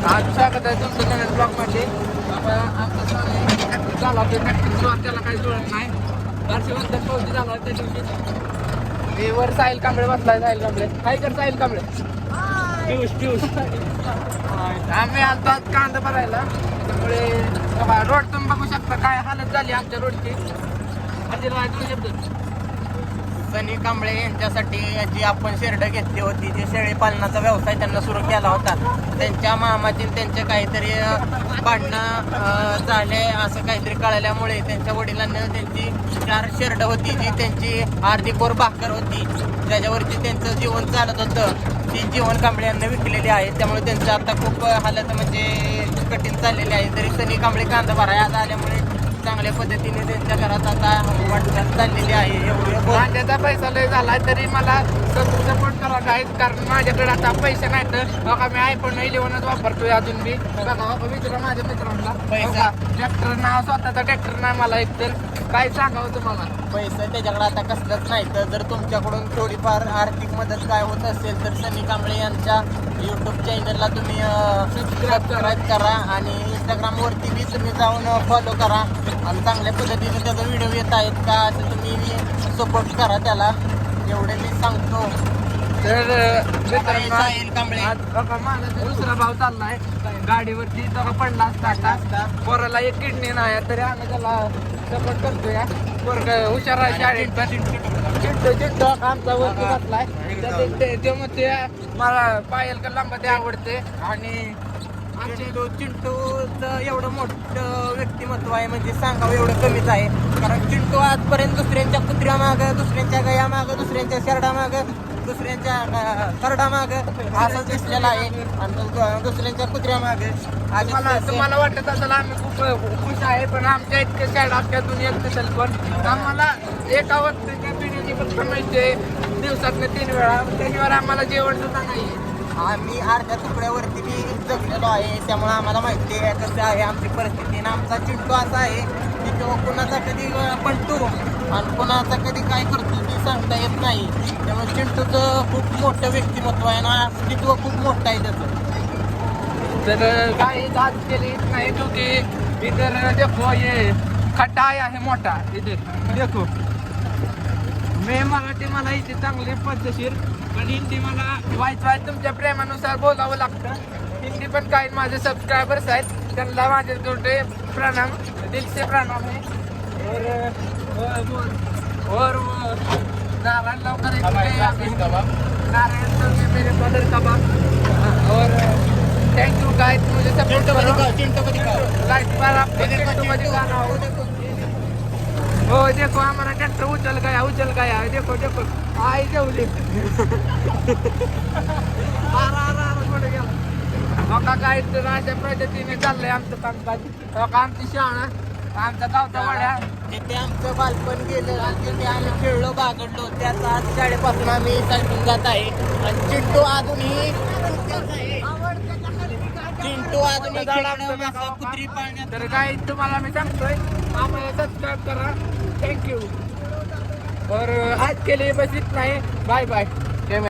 आज स्वागत आहे तुमचं नवीन ब्लॉगमध्ये. आमचा ट्रॅक्टर झाला होता, ट्रॅक्टर त्याला काही जुळत नाही. बारशेवंतर पावती झाला होता त्या दिवशी. मी वर साहिल कांबळे बसलाय. साहिल कांबळे काय कर? साहिल कांबळे पियुष आम्ही आलतो आज कांदा भरायला. त्यामुळे रोड तुम्ही बघू शकता काय हालत झाली आमच्या रोडची. सनी कांबळे यांच्यासाठी जी आपण शेरड घेतली होती, जी शेळी पालनाचा व्यवसाय त्यांना सुरू केला होता, त्यांच्या मामाची त्यांचे काहीतरी भांडणं झाले असं काहीतरी कळल्यामुळे त्यांच्या वडिलांनी त्यांची 4 शेरड होती, जी त्यांची अर्धी कोर भाकर होती, ज्याच्यावरती त्यांचं जीवन चालत होतं, ती जीवन कांबळे यांना विकलेली आहे. त्यामुळे त्यांचं आता खूप हालत म्हणजे कठीण चाललेली आहे. तरी सनी कांबळे कांदा भराय आज आल्यामुळे चांगल्या पद्धतीने त्यांच्या घरात आता वाटचाल चाललेली आहे. एवढं कांद्याचा पैसा लय झालाय तरी मला सपोर्ट करा गाईज, कारण माझ्याकडे आता पैसे नाही. तर बघा मी iPhone 11च वापरतोय अजून बी. बघा विचारा माझ्या मित्रांना पैसा ट्रॅक्टर ना स्वतःचा ट्रॅक्टर नाही मला एकतर. काय सांगावं तुम्हाला, पैसे त्याच्याकडे आता कसलंच नाही. तर जर तुमच्याकडून थोडीफार आर्थिक मदत काय होत असेल तर सनी कांबळे यांच्या यूट्यूब चॅनलला तुम्ही सबस्क्राईब करा आणि इंस्टाग्रामवरती बी तुम्ही जाऊन फॉलो करा आणि चांगल्या पद्धतीने त्याचा व्हिडिओ येत आहेत का असं तुम्ही सपोर्ट करा त्याला, एवढे मी सांगतो. तर साहिल कांबळे माझा दुसरा भाव चाललाय गाडीवरती. तो पडला असता पोराला एक किडनी नाही तरी आम्ही त्याला सपोर्ट करतोय. पोरग हुशार आहे शाळेत पण. चिंटू आमचा वरती बसलाय. ते मग ते मला पायल लांबा ते आवडते. आणि चिंटूचं एवढं मोठं व्यक्तिमत्व आहे म्हणजे सांगावं एवढं कमीच आहे. कारण चिंटू आजपर्यंत दुसऱ्यांच्या कुत्र्या मागं, दुसऱ्यांच्या गया मागं, दुसऱ्यांच्या शेरडा मागं, दुसऱ्यांच्या खरडा मागं असंच दिसलेला आहे आणि दुसऱ्यांच्या कुत्र्या मागे. तुम्हाला वाटत असेल आम्ही खूप खुश आहे, पण आमच्या इतके शाळा आपल्या दुनियेत नसेल. पण आम्हाला एका वक्तीच्या पिढीची पण कमायचे दिवसातनं 3 वेळा. त्याच्यावर आम्हाला जेवण सुद्धा नाही. आम्ही अर्ध्या तुकड्यावरती बी जगलेलो आहे, त्यामुळे आम्हाला माहिती आहे कसं आहे आमची परिस्थिती. आणि आमचा चिंटू असा आहे की तो कुणाचा कधी पलटू आणि कुणाचा कधी काय करतो ते सांगता येत नाही. त्यामुळे चिंटूचं खूप मोठं व्यक्तिमत्व आहे ना, अस्तित्व खूप मोठं आहे त्याचं. तर काही आज केली नाही क्योंकि इधर देखो ये खड्डा आहे मोठा. इधर देखो मी मराठी मला इथे चांगली पद्धतशीर, पण हिंदी मला व्हायचं आहे. तुमच्या प्रेमानुसार बोलावं लागतं. हिंदी पण काही माझे सबस्क्रायबर्स आहेत, त्यांना माझे जोडे प्रणाम, दिल से प्रणाम है. और नारायण लवकर नारायण मेरे मदर कबाब. और थैंक यू गाइस, मुझे सपोर्ट करो. गाइस पर आप चिंटू मध्ये गाना हो. हो देखो हमारा ट्रैक्टर उचल गया. देखो देखो आई जेवली. बघा काय तर अशा पद्धतीने चाललंय आमचं कामकाज. बघा आमची शाळा, आमचा गावचा वाड्या, जिथे आमचं बालपण गेलं आणि जिथे आम्ही खेळलो बागडलो त्याच आज शाळेपासून आम्ही चालून जात आहे. आणि चिंटू अजूनही कुत्री पाळण्यात. तर काय तुम्हाला मी सांगतोय आम्हाला सबस्क्राईब करा. थँक्यू. और आज के लिए बस इतना ही. Bye bye.